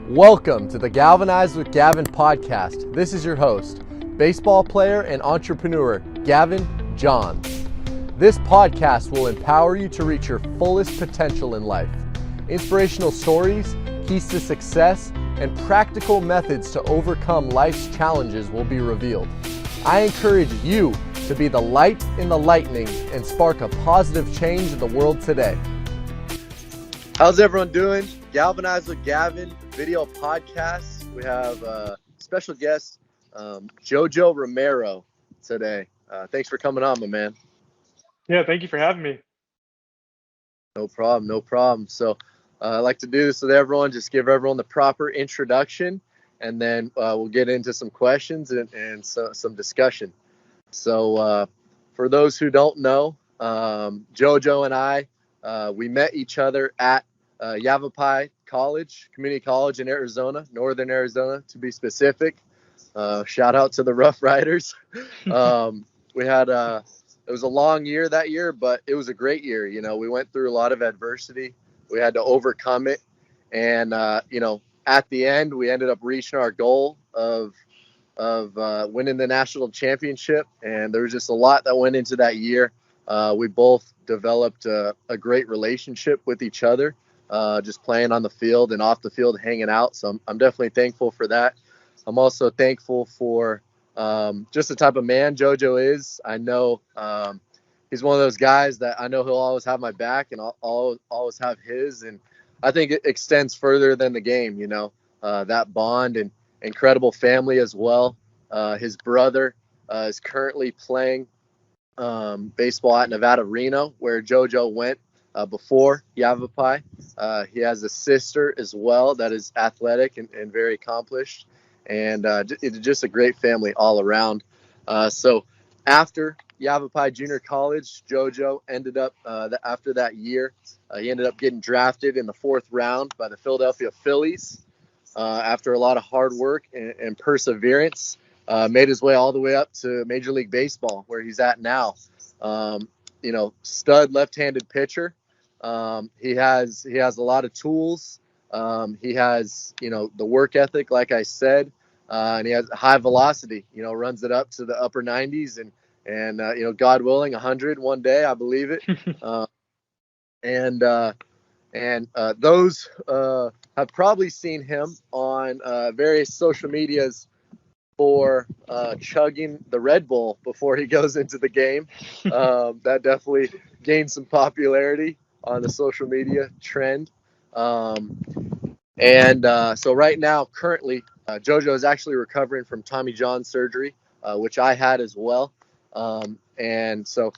Welcome to the Galvanize with Gavin podcast. This is your host, baseball player and entrepreneur, Gavin Johns. This podcast will empower you to reach your fullest potential in life. Inspirational stories, keys to success, and practical methods to overcome life's challenges will be revealed. I encourage you to be the light in the lightning and spark a positive change in the world today. How's everyone doing? Galvanize with Gavin video podcast. We have a special guest, Jojo Romero today. Thanks for coming on, my man. Yeah, thank you for having me. No problem. So I like to do this with everyone, just give everyone the proper introduction, and then we'll get into some questions and some discussion. So for those who don't know, Jojo and I, we met each other at Yavapai College, community college in Arizona, northern Arizona to be specific. Shout out to the Rough Riders. We had it was a long year that year, but it was a great year. You know, we went through a lot of adversity. We had to overcome it. And, at the end, we ended up reaching our goal of winning the national championship. And there was just a lot that went into that year. We both developed a great relationship with each other, just playing on the field and off the field, hanging out. So I'm definitely thankful for that. I'm also thankful for just the type of man Jojo is. I know he's one of those guys that I know he'll always have my back, and I'll always have his. And I think it extends further than the game, that bond and incredible family as well. His brother is currently playing baseball at Nevada, Reno, where Jojo went before Yavapai. He has a sister as well that is athletic and very accomplished. And it's just a great family all around. So after Yavapai Junior College, Jojo ended up, after that year, he ended up getting drafted in the 4th round by the Philadelphia Phillies. After a lot of hard work and perseverance, made his way all the way up to Major League Baseball, where he's at now. Stud left-handed pitcher. He has a lot of tools. He has, the work ethic, like I said. And he has high velocity, runs it up to the upper 90s and God willing, 100 one day, I believe it. Those have probably seen him on various social medias for chugging the Red Bull before he goes into the game. That definitely gained some popularity on the social media trend. So right now, currently, Jojo is actually recovering from Tommy John surgery, which I had as well. So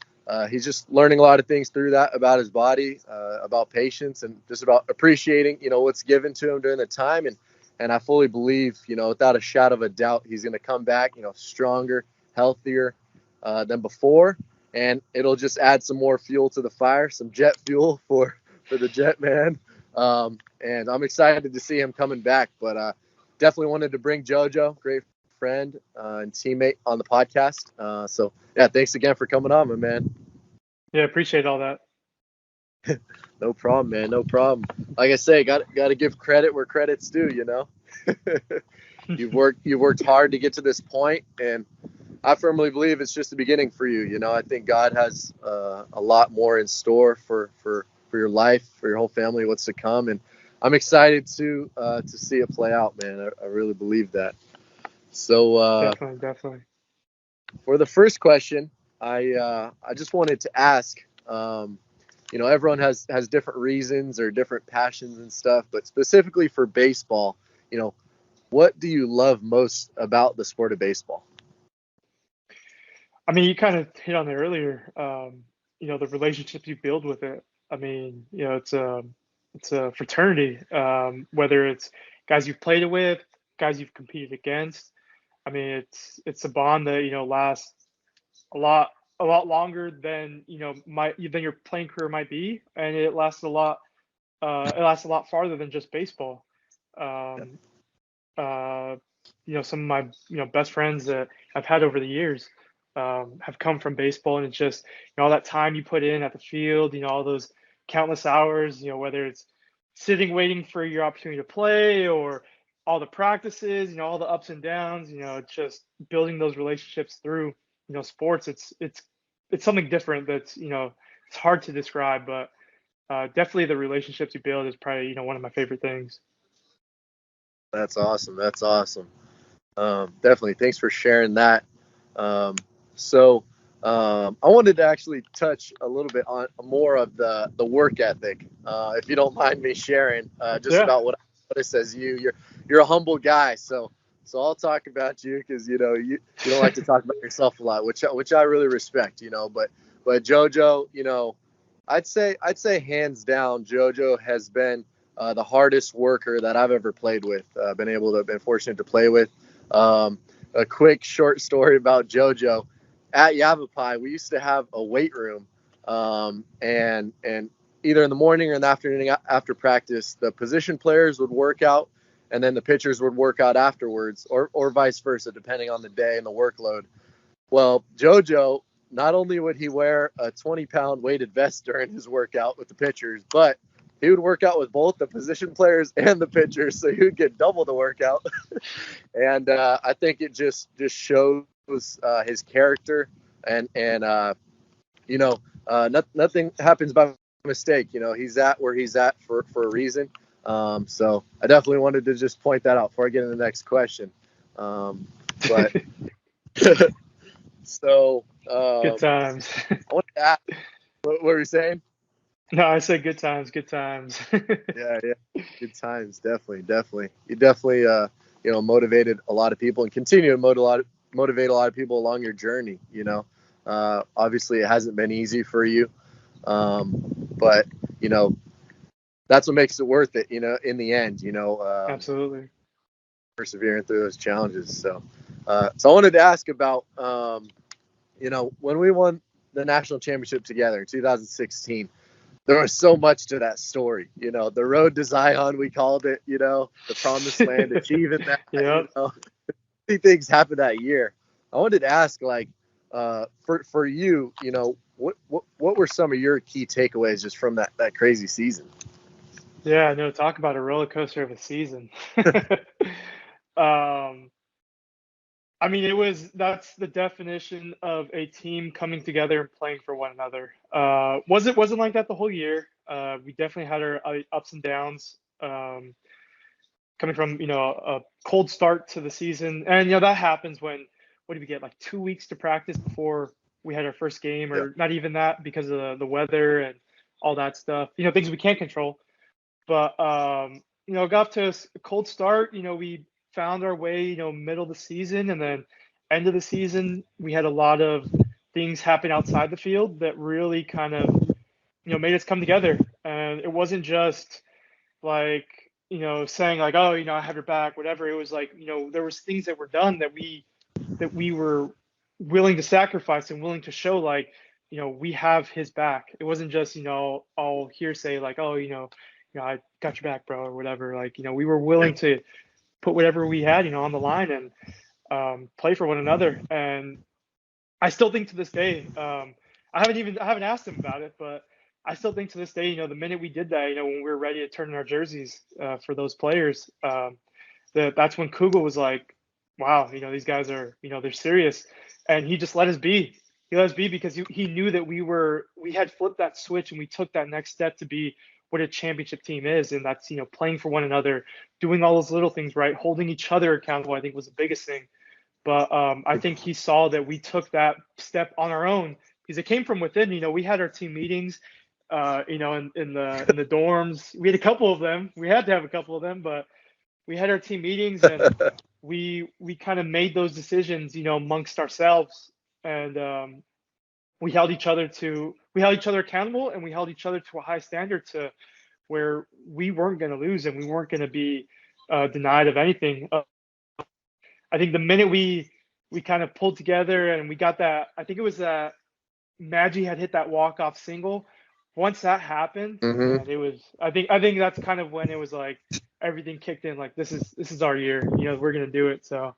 he's just learning a lot of things through that about his body, about patience, and just about appreciating, what's given to him during the time. And I fully believe, without a shadow of a doubt, he's going to come back, stronger, healthier than before. And it'll just add some more fuel to the fire, some jet fuel for the jet man. And I'm excited to see him coming back, but definitely wanted to bring Jojo, great friend and teammate, on the podcast. Thanks again for coming on, my man. Yeah, appreciate all that. No problem, man. No problem. Like I say, got to give credit where credit's due. You've worked hard to get to this point, and I firmly believe it's just the beginning for you. I think God has a lot more in store for your life, for your whole family, what's to come, and I'm excited to see it play out, man. I really believe that. So definitely. For the first question, I just wanted to ask. Everyone has different reasons or different passions and stuff, but specifically for baseball, what do you love most about the sport of baseball? I mean, you kind of hit on it earlier. The relationship you build with it. I mean, it's a fraternity. Whether it's guys you've played it with, guys you've competed against. I mean, it's a bond that lasts a lot longer than than your playing career might be, and it lasts a lot. It lasts a lot farther than just baseball. Some of my best friends that I've had over the years have come from baseball, and it's just all that time you put in at the field, all those countless hours, whether it's sitting waiting for your opportunity to play, or all the practices, all the ups and downs, just building those relationships through, sports. It's something different that's, it's hard to describe, but definitely the relationships you build is probably, one of my favorite things. That's awesome. That's awesome. Definitely. Thanks for sharing that. Um, I wanted to actually touch a little bit on more of the work ethic, if you don't mind me sharing, just Yeah. about what I noticed as you're a humble guy. So I'll talk about you because you don't like to talk about yourself a lot, which I really respect. But Jojo, I'd say hands down, Jojo has been the hardest worker that I've ever played with. Been fortunate to play with. A quick short story about Jojo. At Yavapai, we used to have a weight room, and either in the morning or in the afternoon after practice, the position players would work out, and then the pitchers would work out afterwards, or vice versa, depending on the day and the workload. Well, Jojo, not only would he wear a 20-pound weighted vest during his workout with the pitchers, but he would work out with both the position players and the pitchers, so he would get double the workout. And I think it just shows his character, and nothing happens by mistake. He's at where he's at for a reason. So I definitely wanted to just point that out before I get into the next question. But so Good times. I want to ask, what were you saying? No, I said good times, good times. Yeah, good times, definitely. You definitely, motivated a lot of people and continue to motivate a lot of people along your journey. Obviously it hasn't been easy for you, but that's what makes it worth it. In the end, Absolutely. persevering through those challenges. So I wanted to ask about, when we won the national championship together in 2016. There was so much to that story. The road to Zion, we called it. The promised land, achieving that. Yep. Many things happened that year. I wanted to ask, for you, what were some of your key takeaways just from that crazy season? Yeah, no, talk about a roller coaster of a season. um, I mean, that's the definition of a team coming together and playing for one another. Wasn't like that the whole year. We definitely had our ups and downs. Coming from a cold start to the season, and that happens when what did we get, like 2 weeks to practice before we had our first game, Yeah. or not even that because of the weather and all that stuff. Things we can't control. But got off to a cold start. We found our way, middle of the season, and then end of the season, we had a lot of things happen outside the field that really kind of, made us come together. And it wasn't just like, saying like, oh, I have your back, whatever. It was like, there was things that were done that we were willing to sacrifice and willing to show like, we have his back. It wasn't just, all hearsay like, oh, I got your back, bro, or whatever. Like, we were willing to put whatever we had, on the line and play for one another. And I still think to this day, I haven't asked him about it, but I still think to this day, the minute we did that, when we were ready to turn in our jerseys for those players, that's when Kugel was like, wow, these guys are, they're serious. And he just let us be. He let us be because he knew that we had flipped that switch and we took that next step to be what a championship team is. And that's, playing for one another, doing all those little things right, holding each other accountable, I think was the biggest thing. But I think he saw that we took that step on our own because it came from within. We had our team meetings, in the dorms. We had a couple of them. We had to have a couple of them, but we had our team meetings and we kind of made those decisions, amongst ourselves, and we held each other accountable, and we held each other to a high standard to where we weren't going to lose and we weren't going to be denied of anything. I think the minute we kind of pulled together and we got that, I think it was that Maggie had hit that walk off single. Once that happened, Mm-hmm. man, it was. I think that's kind of when it was like everything kicked in. Like this is our year. We're gonna do it. So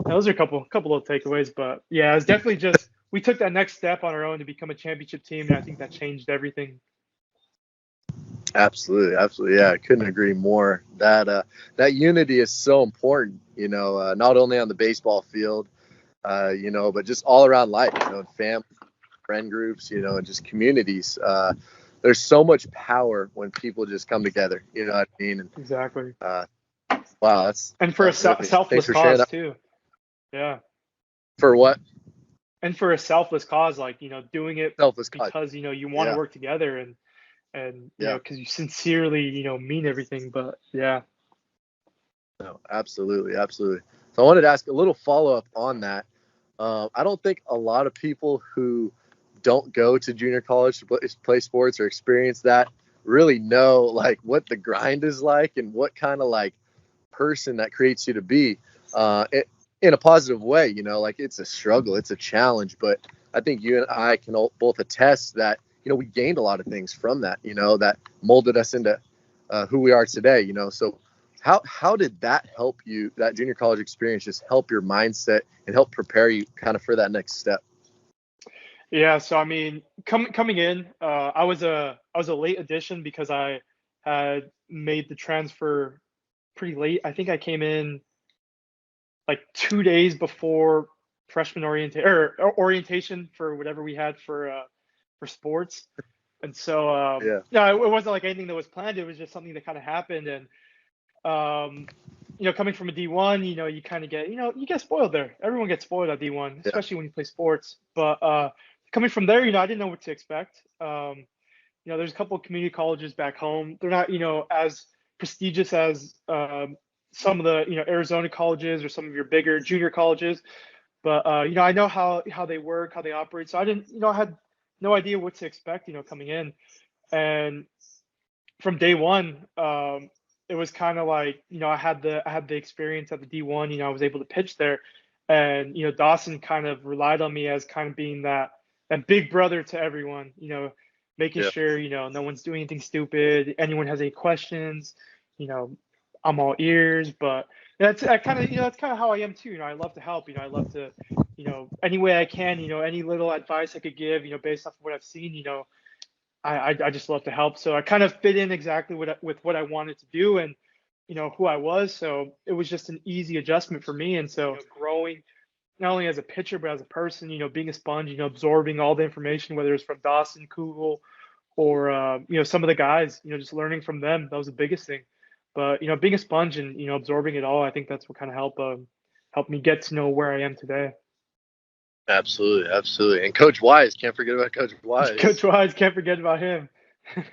those are a couple of takeaways. But yeah, it's definitely just we took that next step on our own to become a championship team, and I think that changed everything. Absolutely, absolutely. Yeah, I couldn't agree more. That unity is so important. Not only on the baseball field, but just all around life. Family, friend groups, and just communities. There's so much power when people just come together. You know what I mean? And Exactly. wow, that's And for a really thanks selfless for sharing cause that. too. Yeah. For what? And for a selfless cause, like, doing it Selfless cause. because, you want to Yeah, work together, and yeah. because you sincerely, mean everything. But yeah. No, absolutely, absolutely. So I wanted to ask a little follow up on that. I don't think a lot of people who don't go to junior college to play sports or experience that really know like what the grind is like and what kind of like person that creates you to be in a positive way. Like it's a struggle, it's a challenge, but I think you and I can both attest that we gained a lot of things from that. That molded us into who we are today. So how did that help you? That junior college experience just help your mindset and help prepare you kind of for that next step? Yeah, so I mean, coming in, I was a late addition because I had made the transfer pretty late. I think I came in like 2 days before freshman orientation for whatever we had for sports. And so Yeah, no, it wasn't like anything that was planned. It was just something that kind of happened. And um, coming from a D1, you kind of get, you get spoiled there. Everyone gets spoiled at D1, yeah, especially when you play sports. But coming from there, I didn't know what to expect. There's a couple of community colleges back home. They're not, as prestigious as some of the, Arizona colleges or some of your bigger junior colleges. But I know how they work, how they operate. So I didn't, I had no idea what to expect, coming in. And from day one, it was kind of like, I had the experience at the D1. I was able to pitch there, and Dawson kind of relied on me as kind of being that big brother to everyone. Making yeah, sure no one's doing anything stupid. Anyone has any questions, you know, I'm all ears. But that's kind of that's kind of how I am too. I love to help. I love to, any way I can. Any little advice I could give. Based off of what I've seen. I just love to help. So I kind of fit in exactly with what I wanted to do, and who I was. So it was just an easy adjustment for me. And so growing not only as a pitcher but as a person, being a sponge, absorbing all the information, whether it's from Dawson, Kugel, or some of the guys, just learning from them. That was the biggest thing. But being a sponge and absorbing it all, I think that's what kind of helped me get to know where I am today. absolutely, absolutely. And Coach Wise, can't forget about Coach Coach Wise, Wise, can't forget about him.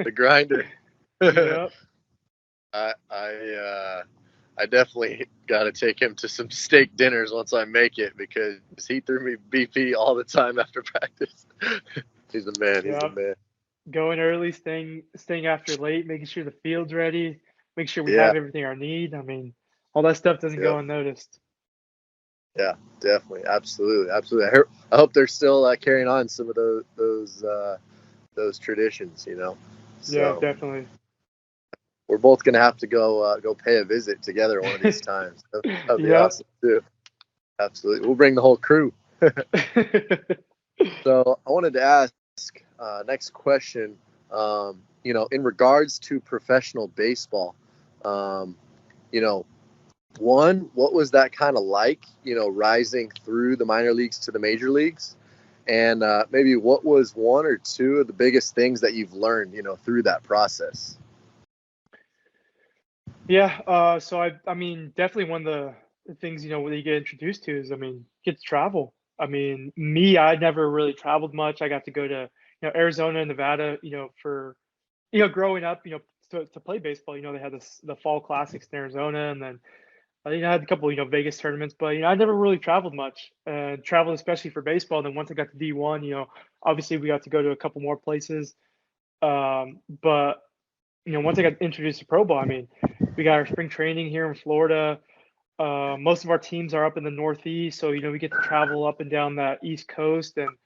the grinder. Yeah. I definitely got to take him to some steak dinners once I make it because he threw me BP all the time after practice. He's the man. He's the Yeah. man. Going early, staying after late, making sure the field's ready, make sure we Yeah, have everything I need. I mean, all that stuff doesn't yeah, go unnoticed. yeah. Definitely, absolutely, absolutely. I hope they're still carrying on some of those traditions. Yeah, So definitely. we're both gonna have to go pay a visit together one of these times. That'd be Yep. awesome too. Absolutely, we'll bring the whole crew. So I wanted to ask next question. In regards to professional baseball, um, you know, one, what was that kind of like? Rising through the minor leagues to the major leagues, and maybe what was one or two of the biggest things that you've learned, through that process? Yeah. So I mean, definitely one of the things when you get introduced to is, I mean, get to travel. I mean, me, I never really traveled much. I got to go to Arizona and Nevada, for growing up, to play baseball. They had the fall classics in Arizona, and then I had a couple, Vegas tournaments, but I never really traveled much. Traveled especially for baseball. And then once I got to D1, obviously we got to go to a couple more places. But once I got introduced to pro ball, I mean, we got our spring training here in Florida. Most of our teams are up in the Northeast, so we get to travel up and down that East Coast, and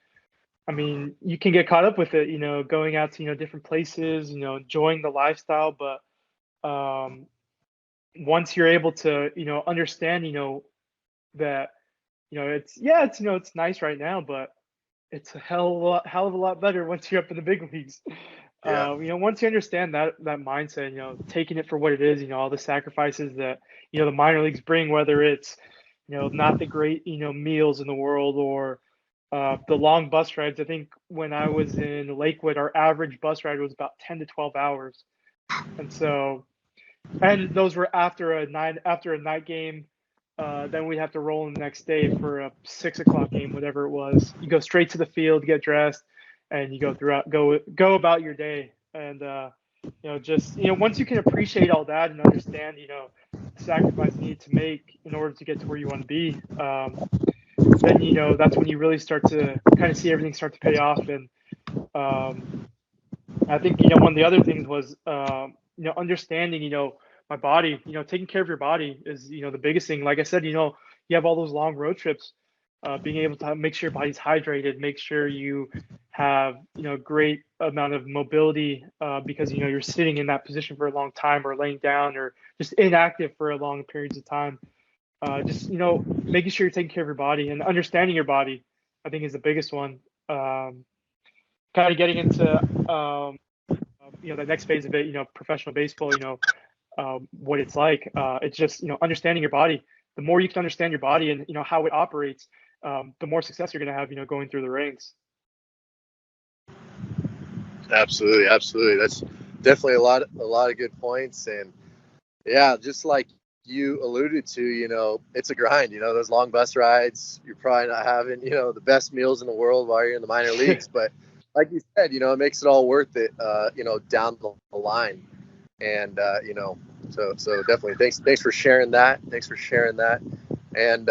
I mean, you can get caught up with it, going out to different places, enjoying the lifestyle, but um, once you're able to understand that it's nice right now, but it's a hell of a lot better once you're up in the big leagues. Yeah. Once you understand that mindset, taking it for what it is, all the sacrifices that, the minor leagues bring, whether it's, not the great, meals in the world or the long bus rides. I think when I was in Lakewood, our average bus ride was about 10 to 12 hours. And so, and those were after a night game. Then we'd have to roll in the next day for a 6 o'clock game, whatever it was. You go straight to the field, get dressed, and you go about your day. And once you can appreciate all that and understand, the sacrifice you need to make in order to get to where you want to be, then that's when you really start to kind of see everything start to pay off. And I think one of the other things was understanding my body. Taking care of your body is the biggest thing. Like I said, you have all those long road trips. Being able to make sure your body's hydrated, make sure you have great amount of mobility because you're sitting in that position for a long time or laying down or just inactive for a long periods of time. Just making sure you're taking care of your body and understanding your body, I think, is the biggest one. Kind of getting into the next phase of it, professional baseball, what it's like. It's just, understanding your body. The more you can understand your body and, how it operates, the more success you're going to have, going through the ranks. Absolutely, absolutely. That's definitely a lot of good points. And yeah, just like you alluded to, it's a grind. Those long bus rides. You're probably not having, the best meals in the world while you're in the minor leagues, but like you said, it makes it all worth it. Down the line. And so definitely thanks for sharing that. And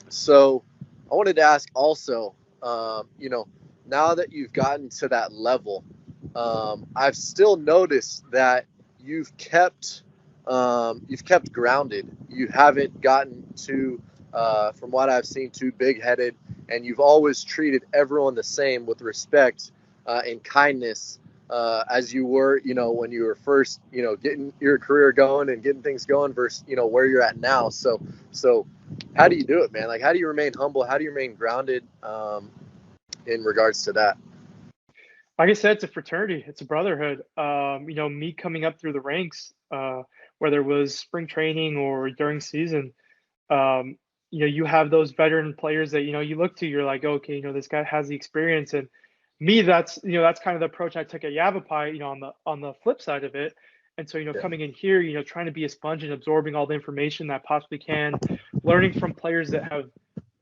so I wanted to ask also, now that you've gotten to that level, I've still noticed that you've kept grounded. You haven't gotten too, from what I've seen, too big-headed, and you've always treated everyone the same with respect and kindness, as you were, when you were first, getting your career going and getting things going versus, where you're at now. So how do you do it, man? Like, how do you remain humble? How do you remain grounded in regards to that? Like I said, it's a fraternity, it's a brotherhood. Me coming up through the ranks, whether it was spring training or during season, you have those veteran players that you look to. You're like, okay, this guy has the experience. And me, that's kind of the approach I took at Yavapai. On the flip side of it. And so Yeah. coming in here, trying to be a sponge and absorbing all the information that possibly can, learning from players that have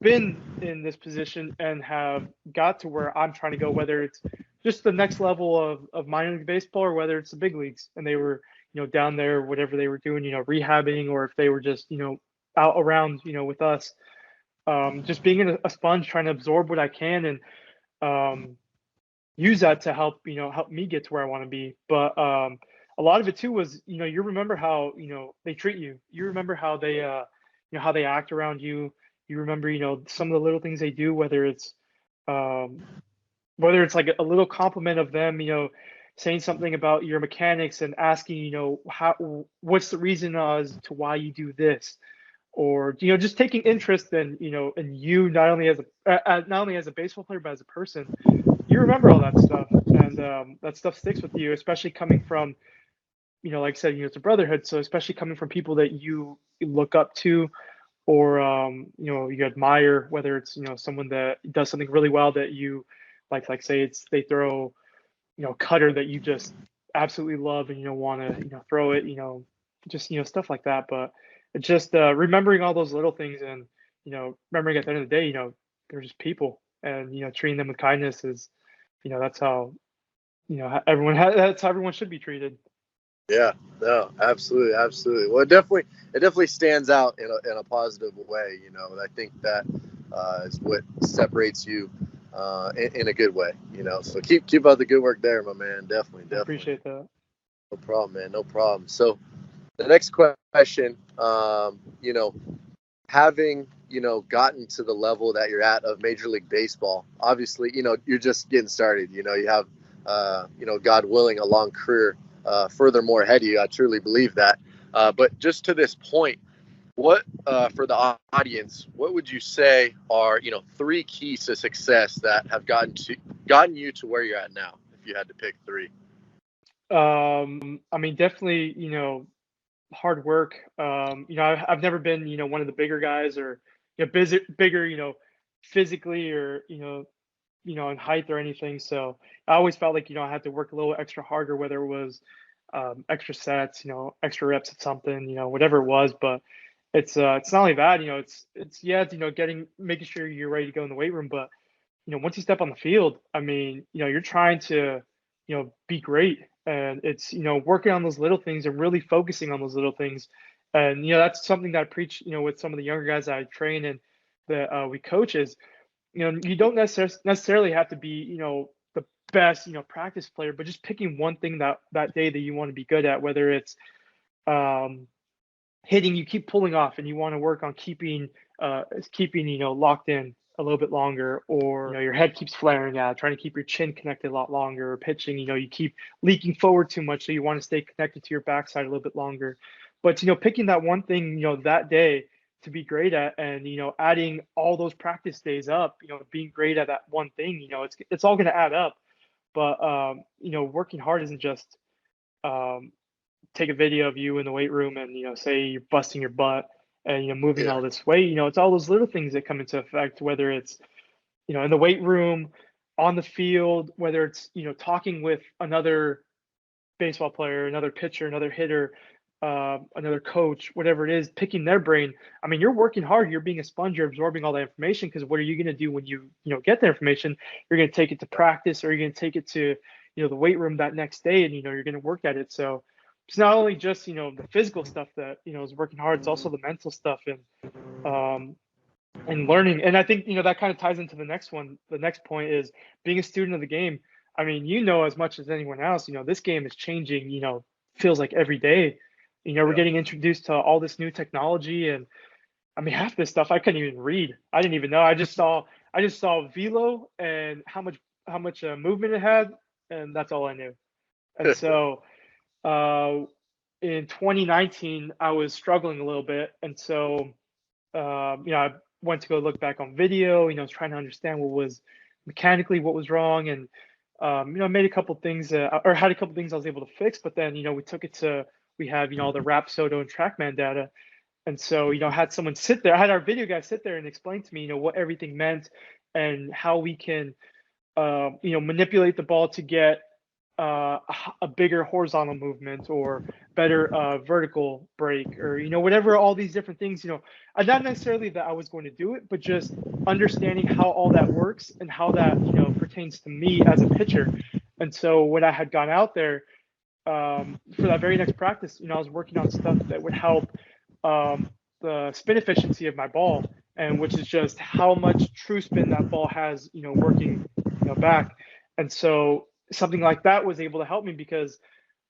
been in this position and have got to where I'm trying to go, whether it's just the next level of minor league baseball or whether it's the big leagues and they were, down there, whatever they were doing, rehabbing, or if they were just, out around, with us. Just being a sponge, trying to absorb what I can and use that to help me get to where I want to be. But a lot of it too was, you remember how, they treat you. You remember how they, how they act around you. You remember, some of the little things they do, um, whether it's like a little compliment of them, saying something about your mechanics and asking, what's the reason as to why you do this, or just taking interest in, in you not only as a baseball player but as a person. You remember all that stuff, and that stuff sticks with you, especially coming from, like I said, it's a brotherhood. So especially coming from people that you look up to or you admire, whether it's someone that does something really well that you like say it's they throw cutter that you just absolutely love and want to throw it, just stuff like that. But it's just remembering all those little things and remembering at the end of the day, they're just people, and treating them with kindness is that's how that's how everyone should be treated. Yeah, no, absolutely, absolutely. Well, it definitely stands out in a positive way. I think that is what separates you in a good way. So keep up the good work there, my man. I Definitely. appreciate that. No problem, man. No problem. So the next question, having gotten to the level that you're at of Major League Baseball, obviously, you're just getting started. You have, God willing, a long career furthermore ahead of you. I truly believe that. But just to this point, what for the audience, what would you say are three keys to success that have gotten you to where you're at now, you had to pick three? I mean, definitely, hard work. I've never been, one of the bigger guys or, bigger, physically or, in height or anything. So I always felt like, I had to work a little extra harder, whether it was extra sets, extra reps at something, whatever it was. But it's not only that, yeah, it's, making sure you're ready to go in the weight room. But, once you step on the field, I mean, you're trying to, be great. And it's, working on those little things and really focusing on those little things. And, that's something that I preach, with some of the younger guys that I train and that we coach is, you don't necessarily have to be, the best, practice player, but just picking one thing that day that you want to be good at, whether it's hitting, you keep pulling off and you want to work on keeping, locked in a little bit longer, or, your head keeps flaring out, trying to keep your chin connected a lot longer, or pitching, you keep leaking forward too much. So you want to stay connected to your backside a little bit longer. But, picking that one thing, that day to be great at, and, adding all those practice days up, being great at that one thing, it's all going to add up. But, working hard isn't just, take a video of you in the weight room and, say you're busting your butt and, moving Yeah. all this weight. It's all those little things that come into effect, whether it's, in the weight room, on the field, whether it's, talking with another baseball player, another pitcher, another hitter, another coach, whatever it is, picking their brain. I mean, you're working hard, you're being a sponge, you're absorbing all that information, because what are you going to do when you, get the information? You're going to take it to practice, or you're going to take it to, the weight room that next day, and, you're going to work at it. So it's not only just, the physical stuff that, is working hard, it's also the mental stuff um, and learning. And I think, that kind of ties into the next one. The next point is being a student of the game. I mean, as much as anyone else, this game is changing, feels like every day. We're getting introduced to all this new technology, and I mean, half this stuff I couldn't even read. I didn't even know. I just saw velo and how much movement it had, and that's all I knew. And so in 2019, I was struggling a little bit, and so I went to go look back on video. I was trying to understand what was mechanically what was wrong, and made a couple things or had a couple things I was able to fix. But then we have all the Rapsodo and TrackMan data, and so had someone sit there. I had our video guy sit there and explain to me what everything meant and how we can manipulate the ball to get a bigger horizontal movement or better vertical break, or whatever, all these different things. Not necessarily that I was going to do it, but just understanding how all that works and how that pertains to me as a pitcher. And so when I had gone out there for that very next practice, I was working on stuff that would help the spin efficiency of my ball, and which is just how much true spin that ball has working back. And so something like that was able to help me, because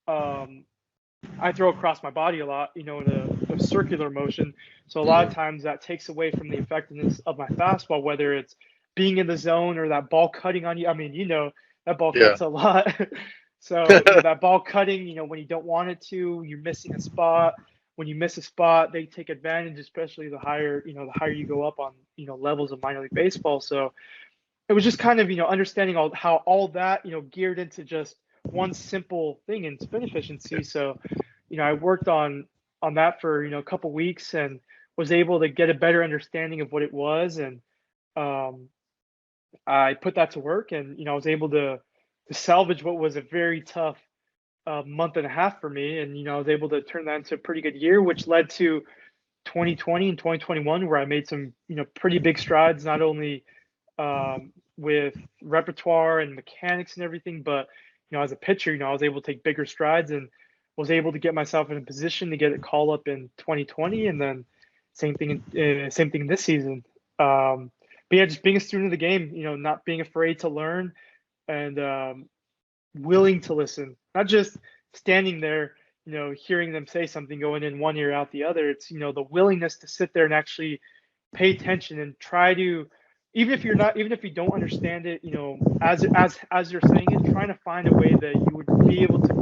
I throw across my body a lot, in a circular motion. So a lot of times that takes away from the effectiveness of my fastball, whether it's being in the zone or that ball cutting on you. I mean, that ball cuts a lot. So that ball cutting, when you don't want it to, you're missing a spot. When you miss a spot, they take advantage, especially the higher you go up on, levels of minor league baseball. So it was just kind of, understanding how all that, geared into just one simple thing in spin efficiency. So, I worked on that for, a couple weeks, and was able to get a better understanding of what it was. And I put that to work, and, I was able to salvage what was a very tough month and a half for me. And, I was able to turn that into a pretty good year, which led to 2020 and 2021, where I made some, pretty big strides, not only with repertoire and mechanics and everything, but as a pitcher, I was able to take bigger strides, and was able to get myself in a position to get a call up in 2020, and then same thing this season. But yeah, just being a student of the game, not being afraid to learn, and willing to listen, not just standing there, hearing them say something, going in one ear out the other. It's the willingness to sit there and actually pay attention and try to, even if you don't understand it, as you're saying it, trying to find a way that you would be able to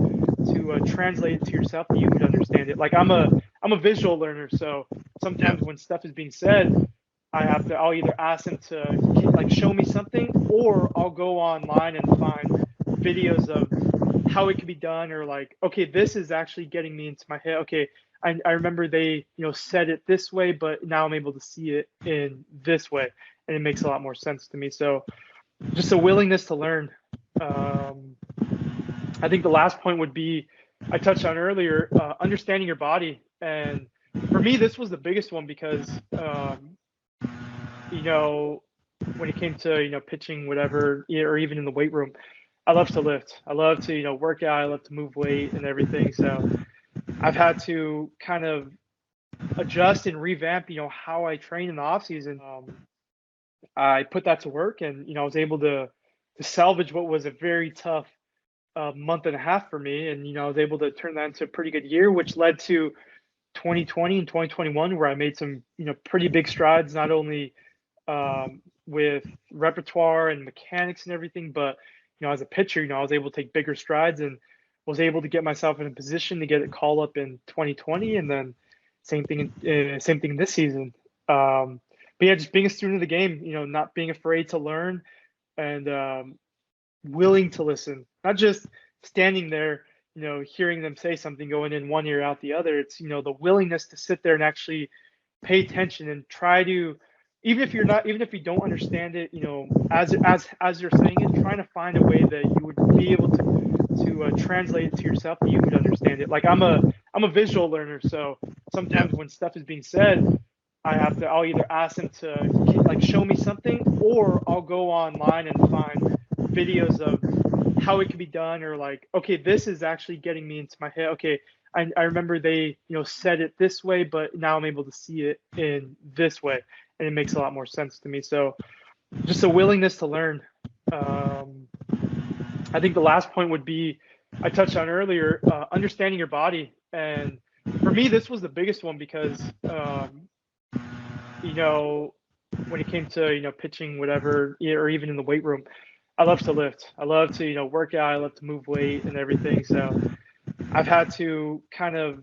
translate it to yourself, that you could understand it. Like I'm a visual learner, so sometimes when stuff is being said, I'll either ask them to like show me something, or I'll go online and find videos of how it could be done, or like, okay, this is actually getting me into my head. Okay, I remember they, said it this way, but now I'm able to see it in this way, and it makes a lot more sense to me. So just a willingness to learn. I think the last point would be, I touched on earlier, understanding your body. And for me, this was the biggest one because, you know, when it came to, pitching, whatever, or even in the weight room, I love to lift. I love to, work out. I love to move weight and everything. So I've had to kind of adjust and revamp, how I train in the off season. I put that to work, and I was able to salvage what was a very tough month and a half for me, and I was able to turn that into a pretty good year, which led to 2020 and 2021, where I made some pretty big strides, not only with repertoire and mechanics and everything, but as a pitcher, I was able to take bigger strides and was able to get myself in a position to get a call up in 2020, and then same thing this season. But yeah, just being a student of the game, not being afraid to learn, and willing to listen, not just standing there, hearing them say something, going in one ear out the other. It's the willingness to sit there and actually pay attention and try to, even if you don't understand it, as you're saying it, trying to find a way that you would be able to translate it to yourself, that you could understand it. Like I'm a visual learner, so sometimes when stuff is being said, I'll either ask them to like show me something, or I'll go online and find videos of how it could be done, or like, okay, this is actually getting me into my head. Okay, I remember they said it this way, but now I'm able to see it in this way, and it makes a lot more sense to me. So just a willingness to learn. I think the last point would be, I touched on earlier, understanding your body. And for me, this was the biggest one because when it came to pitching, whatever, or even in the weight room, I love to lift. I love to work out. I love to move weight and everything. So I've had to kind of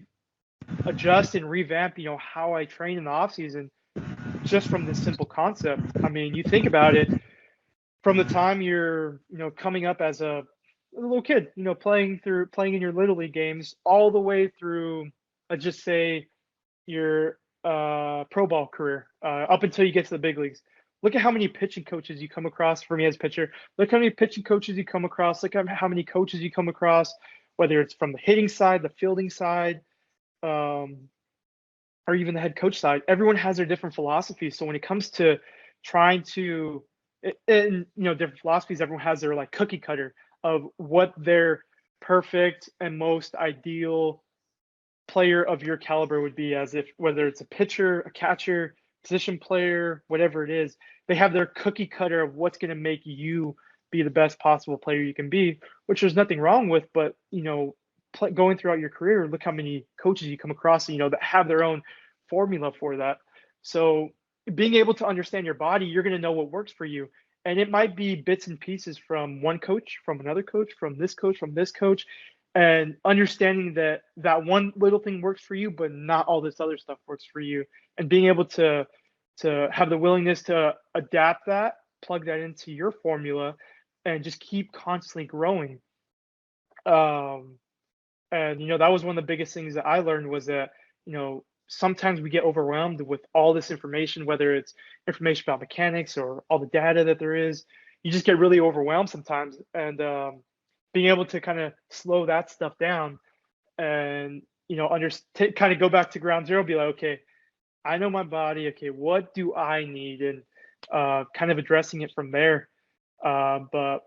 adjust and revamp, how I train in the off season, just from this simple concept. I mean, you think about it, from the time you're coming up as a little kid, playing in your little league games, all the way through, let's just say, your pro ball career, up until you get to the big leagues. Look at how many pitching coaches you come across. For me as a pitcher, look how many pitching coaches you come across. Look at how many coaches you come across, whether it's from the hitting side, the fielding side, or even the head coach side. Everyone has their different philosophies. So when it comes to trying to, and different philosophies, everyone has their like cookie cutter of what their perfect and most ideal player of your caliber would be, as if whether it's a pitcher, a catcher, position player, whatever it is, they have their cookie cutter of what's going to make you be the best possible player you can be, which there's nothing wrong with. But going throughout your career, look how many coaches you come across, that have their own formula for that. So being able to understand your body, you're going to know what works for you. And it might be bits and pieces from one coach, from another coach, from this coach, from this coach, and understanding that one little thing works for you, but not all this other stuff works for you, and being able to have the willingness to adapt that, plug that into your formula, and just keep constantly growing. And that was one of the biggest things that I learned, was that sometimes we get overwhelmed with all this information, whether it's information about mechanics or all the data that there is. You just get really overwhelmed sometimes, and being able to kind of slow that stuff down, and kind of go back to ground zero, be like, okay, I know my body. Okay, what do I need? And kind of addressing it from there. But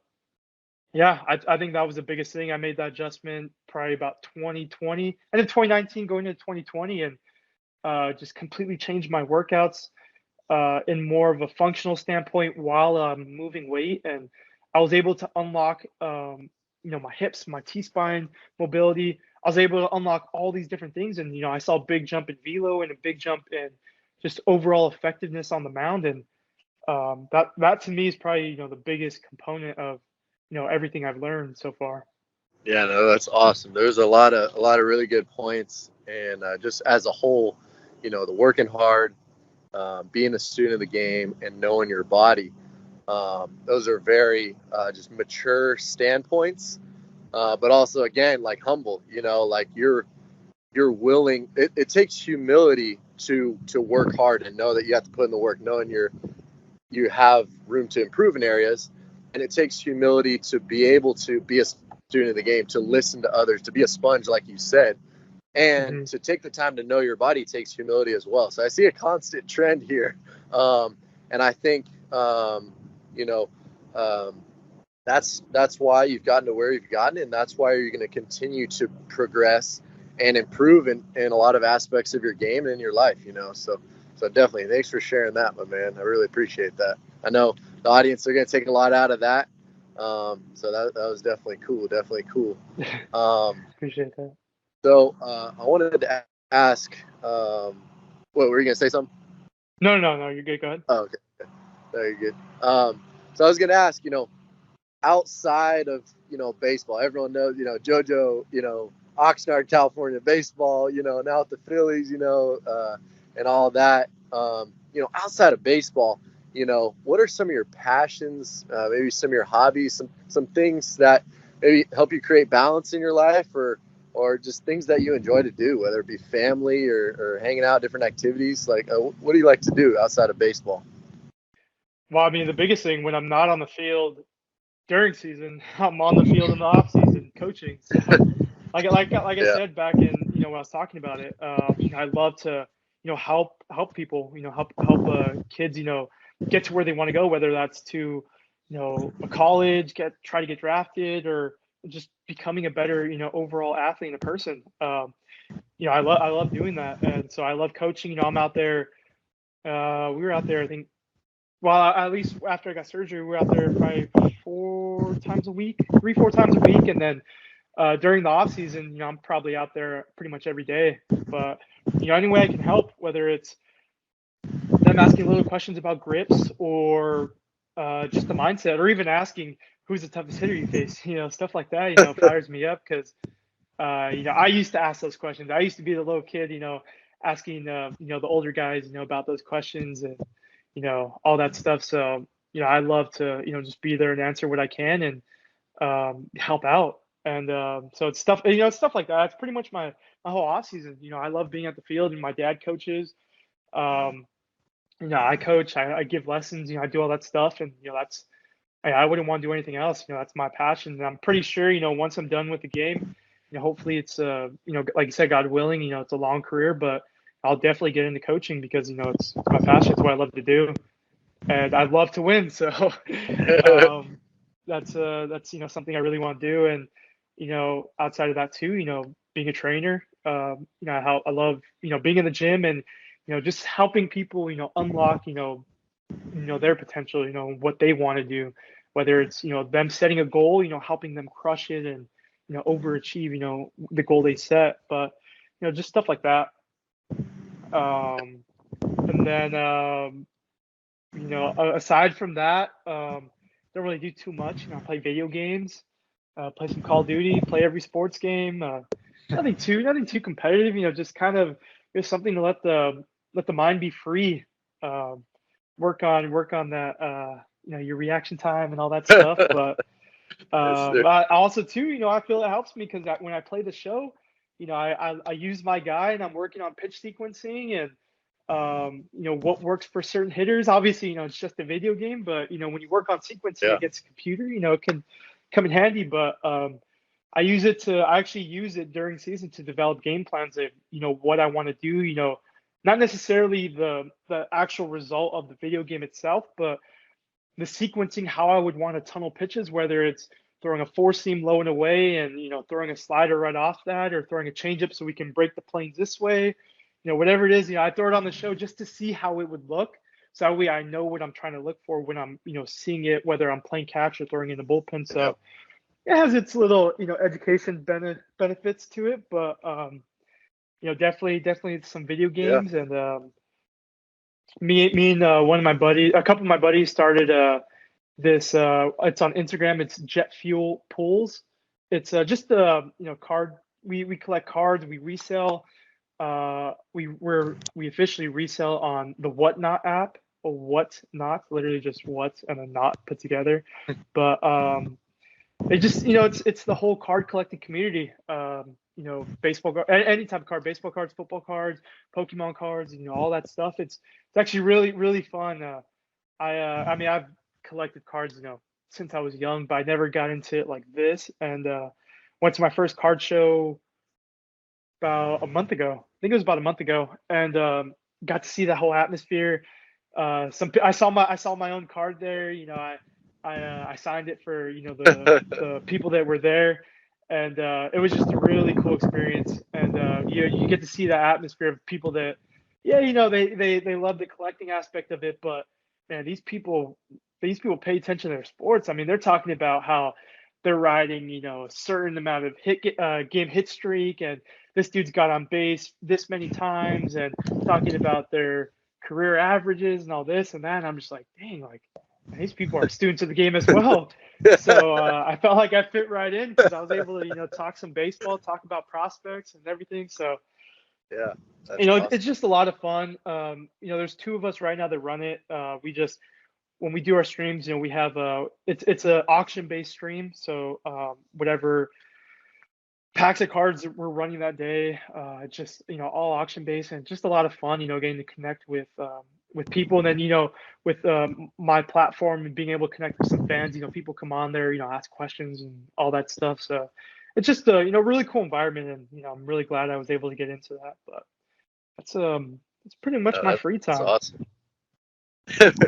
yeah, I think that was the biggest thing. I made that adjustment probably about 2020, and in 2019 going into 2020, and just completely changed my workouts in more of a functional standpoint while moving weight. And I was able to unlock my hips, my T-spine mobility. I was able to unlock all these different things, and I saw a big jump in velo and a big jump in just overall effectiveness on the mound. And that to me is probably the biggest component of everything I've learned so far. Yeah, no, that's awesome. There's a lot of really good points, and just as a whole, the working hard, being a student of the game, and knowing your body. Those are very just mature standpoints, but also again like humble. Like you're willing. It takes humility to work hard and know that you have to put in the work, knowing you have room to improve in areas, and it takes humility to be able to be a student of the game, to listen to others, to be a sponge, like you said, and to take the time to know your body takes humility as well. So I see a constant trend here, and I think you know that's why you've gotten to where you've gotten, and that's why you're going to continue to progress and improve in a lot of aspects of your game and in your life. So definitely, thanks for sharing that, my man. I really appreciate that. I know the audience are going to take a lot out of that. So that was definitely cool. Definitely cool. Appreciate that. So I wanted to ask, what were you going to say something? No, you're good. Go ahead. Oh, okay. No, you're good. So I was going to ask, outside of, baseball, everyone knows, Jojo, Oxnard, California baseball, now with the Phillies, and all of that. Outside of baseball, what are some of your passions, maybe some of your hobbies, some things that maybe help you create balance in your life, or just things that you enjoy to do, whether it be family or hanging out, different activities? Like, what do you like to do outside of baseball? Well, I mean, the biggest thing when I'm not on the field during season, I'm on the field in the off season coaching. So, like I Yeah. said back in when I was talking about it, I love to help people, help kids, get to where they want to go, whether that's to a college, try to get drafted, or just becoming a better overall athlete and a person. I love doing that, and so I love coaching. I'm out there. We were out there, I think. Well, at least after I got surgery, we were out there probably 4 times a week, 3, 4 times a week, and then during the off season, I'm probably out there pretty much every day. But any way I can help, whether it's them asking little questions about grips or just the mindset, or even asking who's the toughest hitter you face, stuff like that, fires me up because I used to ask those questions. I used to be the little kid, asking the older guys, about those questions and all that stuff. So I love to just be there and answer what I can and help out. And so it's stuff, it's stuff like that. It's pretty much my whole off season. I love being at the field, and my dad coaches. Um, I coach, I give lessons, I do all that stuff, and that's I wouldn't want to do anything else. That's my passion. And I'm pretty sure, once I'm done with the game, hopefully it's like you said, God willing, it's a long career, but I'll definitely get into coaching because it's my passion. It's what I love to do, and I love to win. So um, that's something I really want to do. And outside of that too, being a trainer, how I love being in the gym and just helping people unlock their potential, what they want to do, whether it's them setting a goal, helping them crush it and overachieve the goal they set, but just stuff like that. And then aside from that, don't really do too much. I play video games, play some Call of Duty, play every sports game. Nothing too competitive. Just kind of just something to let the mind be free. Um, work on that. Your reaction time and all that stuff. But Yes, sir. I also too, I feel it helps me because when I play the show, I use my guy and I'm working on pitch sequencing and what works for certain hitters. Obviously, it's just a video game, but when you work on sequencing Yeah. against a computer, it can come in handy. But I actually use it during season to develop game plans of what I want to do. Not necessarily the actual result of the video game itself, but the sequencing, how I would want to tunnel pitches, whether it's throwing a four seam low and away and throwing a slider right off that, or throwing a changeup so we can break the planes this way, whatever it is, I throw it on the show just to see how it would look. So that way I know what I'm trying to look for when I'm seeing it, whether I'm playing catch or throwing in the bullpen. Yeah. So it has its little education benefits to it, but definitely some video Yeah. games. And me and one of my buddies, a couple of my buddies started this it's on Instagram. It's Jet Fuel Pools. It's just card. We collect cards. We resell. We officially resell on the Whatnot app. what not, literally just what and a not put together. But it just, it's the whole card collecting community. Baseball, any type of card, baseball cards, football cards, Pokemon cards, all that stuff. It's actually really, really fun. I mean, I've collected cards, since I was young, but I never got into it like this. And went to my first card show about a month ago. I think it was about a month ago, and got to see the whole atmosphere. I saw my own card there. I signed it for the people that were there, and it was just a really cool experience. And you get to see the atmosphere of people that, yeah, they love the collecting aspect of it, but man, these people pay attention to their sports. I mean, they're talking about how they're riding, a certain amount of game hit streak, and this dude's got on base this many times, and talking about their career averages and all this and that. And I'm just like, dang, like these people are students of the game as well. So I felt like I fit right in because I was able to, talk some baseball, talk about prospects and everything. So Yeah, that's awesome. it's just a lot of fun. There's two of us right now that run it. When we do our streams, we have it's an auction based stream. So whatever packs of cards that we're running that day, just all auction based, and just a lot of fun. Getting to connect with people, and then with my platform and being able to connect with some fans. People come on there, ask questions and all that stuff. So it's just a really cool environment, and I'm really glad I was able to get into that. But that's pretty much my free That's time. awesome.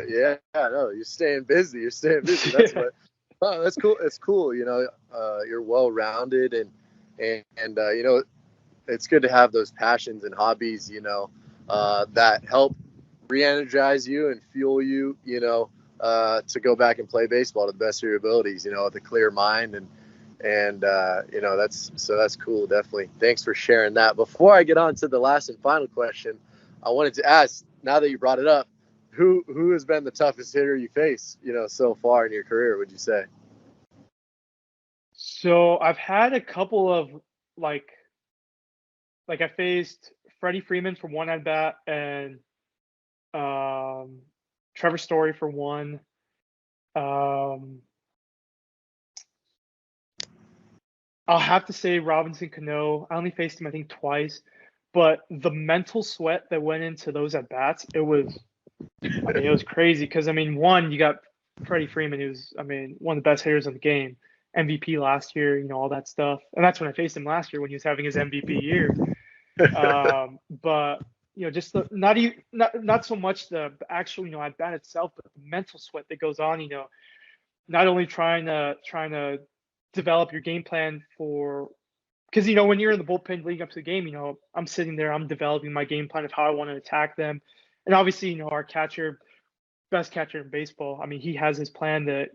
Yeah, no, you're staying busy. You're staying busy. That's what. Oh, that's cool. It's cool. You're well rounded, and it's good to have those passions and hobbies. That help re-energize you and fuel you. To go back and play baseball to the best of your abilities. With a clear mind, and that's cool. Definitely. Thanks for sharing that. Before I get on to the last and final question, I wanted to ask. Now that you brought it up, who has been the toughest hitter you face, so far in your career, would you say? So I've had a couple of like I faced Freddie Freeman for one at bat, and Trevor Story for one. I'll have to say Robinson Cano. I only faced him I think twice, but the mental sweat that went into those at bats, it was crazy because one, you got Freddie Freeman, who's one of the best hitters in the game, MVP last year, all that stuff, and that's when I faced him last year when he was having his MVP year. But just not so much the actual at bat itself, but the mental sweat that goes on. Not only trying to develop your game plan for, because when you're in the bullpen leading up to the game, I'm sitting there, I'm developing my game plan of how I want to attack them, and obviously our catcher, best catcher in baseball, he has his plan that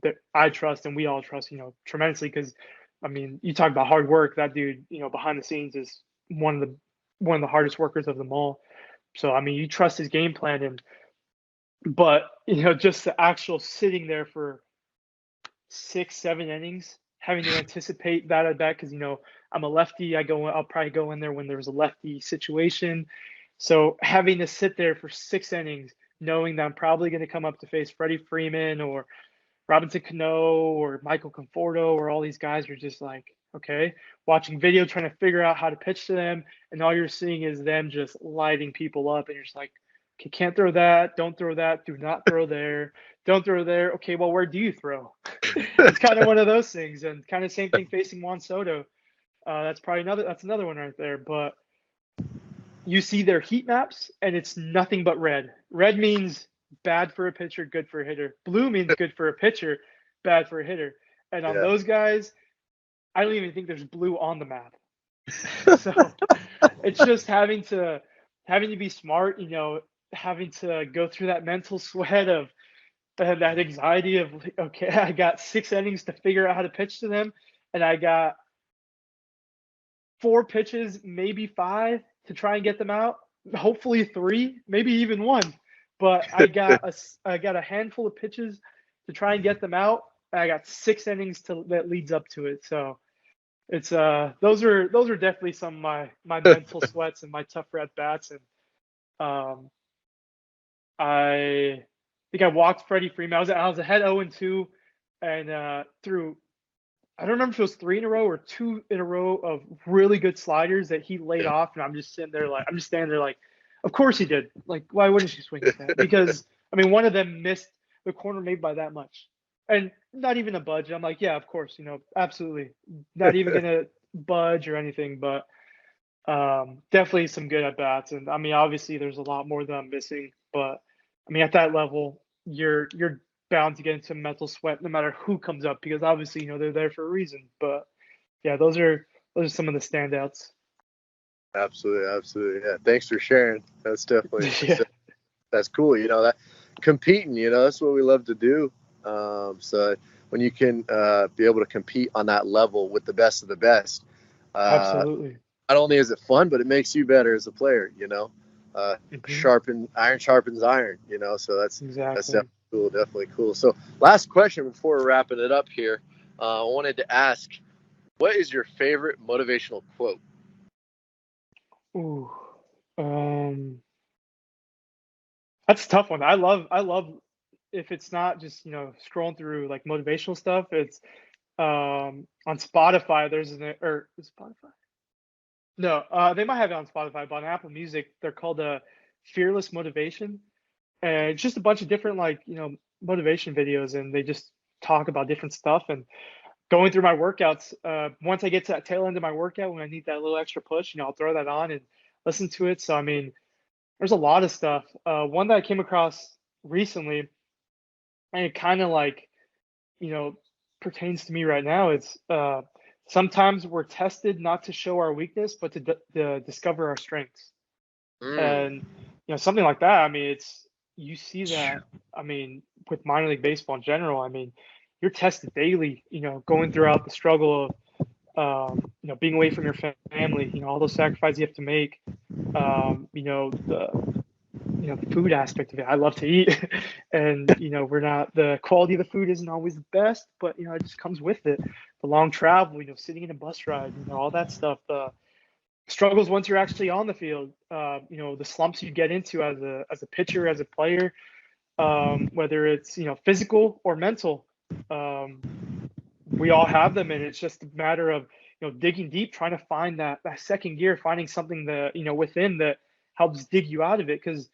that I trust and we all trust tremendously, because you talk about hard work, that dude behind the scenes is one of the hardest workers of them all. So you trust his game plan, but just the actual sitting there for 6-7 innings, having to anticipate that at bat, because I'm a lefty. I'll probably go in there when there's a lefty situation. So having to sit there for 6 innings, knowing that I'm probably going to come up to face Freddie Freeman or Robinson Cano or Michael Conforto, or all these guys are just like, okay, watching video, trying to figure out how to pitch to them, and all you're seeing is them just lighting people up, and you're just like, okay, can't throw that, don't throw that, do not throw there, don't throw there. Okay, well, where do you throw? It's kind of one of those things, and kind of same thing facing Juan Soto. That's another one right there. But you see their heat maps, and it's nothing but red. Red means bad for a pitcher, good for a hitter. Blue means good for a pitcher, bad for a hitter. And on those guys, I don't even think there's blue on the map. So it's just having to be smart, having to go through that mental sweat of that anxiety of, okay, I got 6 innings to figure out how to pitch to them, and I got 4 pitches, maybe 5 to try and get them out. Hopefully 3, maybe even 1. But I got a handful of pitches to try and get them out. And I got 6 innings that leads up to it. So it's those are definitely some of my mental sweats and my tougher at bats. And I think I walked Freddie Freeman. I was ahead 0-2, and through I don't remember if it was three in a row or two in a row of really good sliders that he laid off, and I'm just standing there like, of course he did. Like, why wouldn't you swing at that? Because I mean, one of them missed the corner made by that much, and not even a budge. I'm like, yeah, of course, absolutely, not even gonna budge or anything, but definitely some good at bats. And I mean, obviously, there's a lot more that I'm missing, but I mean, at that level, you're bound to get into mental sweat no matter who comes up because obviously, they're there for a reason. But yeah, those are some of the standouts. Absolutely, absolutely. Yeah, thanks for sharing. That's definitely Yeah, that's cool. That competing. That's what we love to do. So when you can be able to compete on that level with the best of the best, uh, absolutely. not only is it fun, but it makes you better as a player. Hmm. Iron sharpens iron. So that's Exactly. definitely cool. Definitely cool. So last question before we're wrapping it up here, I wanted to ask, what is your favorite motivational quote? Ooh, um, that's a tough one. I love if it's not just scrolling through like motivational stuff. It's on Spotify. There's or is Spotify. No, they might have it on Spotify, but on Apple Music, they're called Fearless Motivation, and it's just a bunch of different like motivation videos, and they just talk about different stuff. And going through my workouts, once I get to that tail end of my workout, when I need that little extra push, I'll throw that on and listen to it. So I mean, there's a lot of stuff. One that I came across recently, and it kind of like you know pertains to me right now. It's sometimes we're tested not to show our weakness, but to discover our strengths. Mm. And something like that. I mean, it's you see that. I mean, with minor league baseball in general. I mean, you're tested daily. Going throughout the struggle of being away from your family. All those sacrifices you have to make. The food aspect of it. I love to eat, and we're not the quality of the food isn't always the best, but it just comes with it. The long travel, sitting in a bus ride, all that stuff. Struggles once you're actually on the field. The slumps you get into as a pitcher, as a player, whether it's physical or mental. Um, we all have them, and it's just a matter of digging deep, trying to find that second gear, finding something that within that helps dig you out of it. Because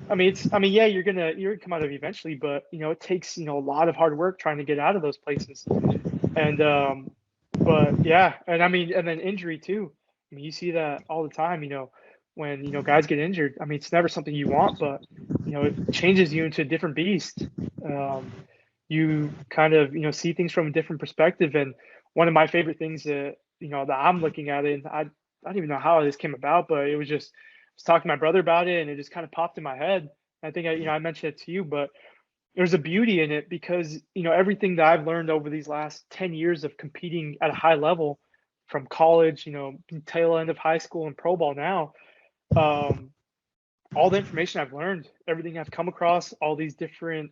yeah, you're gonna come out of it eventually, but it takes a lot of hard work trying to get out of those places. And but yeah, and and then injury too. I mean, you see that all the time. When guys get injured. I mean, it's never something you want, but it changes you into a different beast. Um, you kind of see things from a different perspective. And one of my favorite things that that I'm looking at it, and I don't even know how this came about, but it was just I was talking to my brother about it, and it just kind of popped in my head. I think I mentioned it to you, but there's a beauty in it because everything that I've learned over these last 10 years of competing at a high level, from college, tail end of high school and pro ball now, um, all the information I've learned, everything I've come across, all these different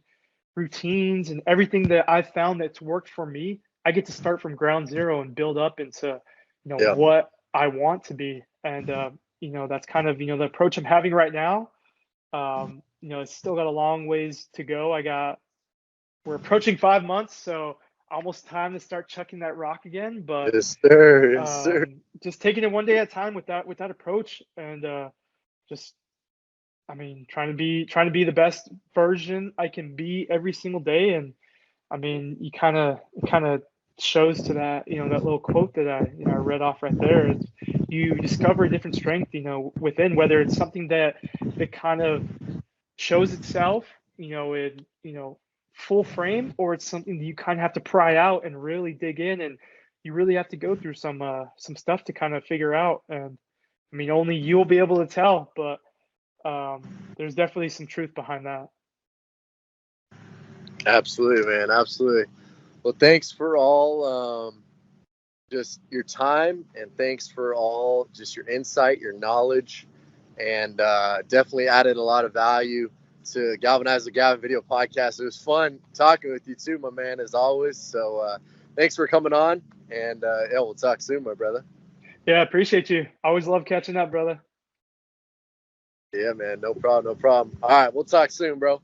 routines and everything that I've found that's worked for me, I get to start from ground zero and build up into Yeah. what I want to be. And that's kind of the approach I'm having right now. It's still got a long ways to go. We're approaching 5 months, so almost time to start chucking that rock again. But Yes, sir. Yes, sir. just taking it one day at a time with that approach, and just trying to be the best version I can be every single day. And I mean, it kind of shows to that that little quote that I read off right there. It's, you discover a different strength within, whether it's something that kind of shows itself in full frame, or it's something that you kind of have to pry out and really dig in, and you really have to go through some stuff to kind of figure out. And I mean, only you'll be able to tell, but there's definitely some truth behind that. Absolutely, man. Absolutely. Well, thanks for all just your time, and thanks for all just your insight, your knowledge, and definitely added a lot of value to Galvanize the Gavin video podcast. It was fun talking with you too, my man, as always. So thanks for coming on, and yeah, we'll talk soon, my brother. Yeah, appreciate you. Always love catching up, brother. Yeah, man. No problem. No problem. All right. We'll talk soon, bro.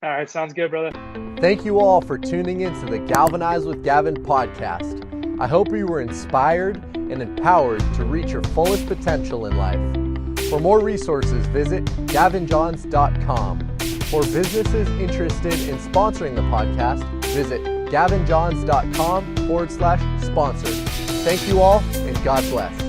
All right, sounds good, brother. Thank you all for tuning into the Galvanize with Gavin podcast. I hope you were inspired and empowered to reach your fullest potential in life. For more resources, visit gavinjohns.com. For businesses interested in sponsoring the podcast, visit gavinjohns.com/sponsor. Thank you all, and God bless.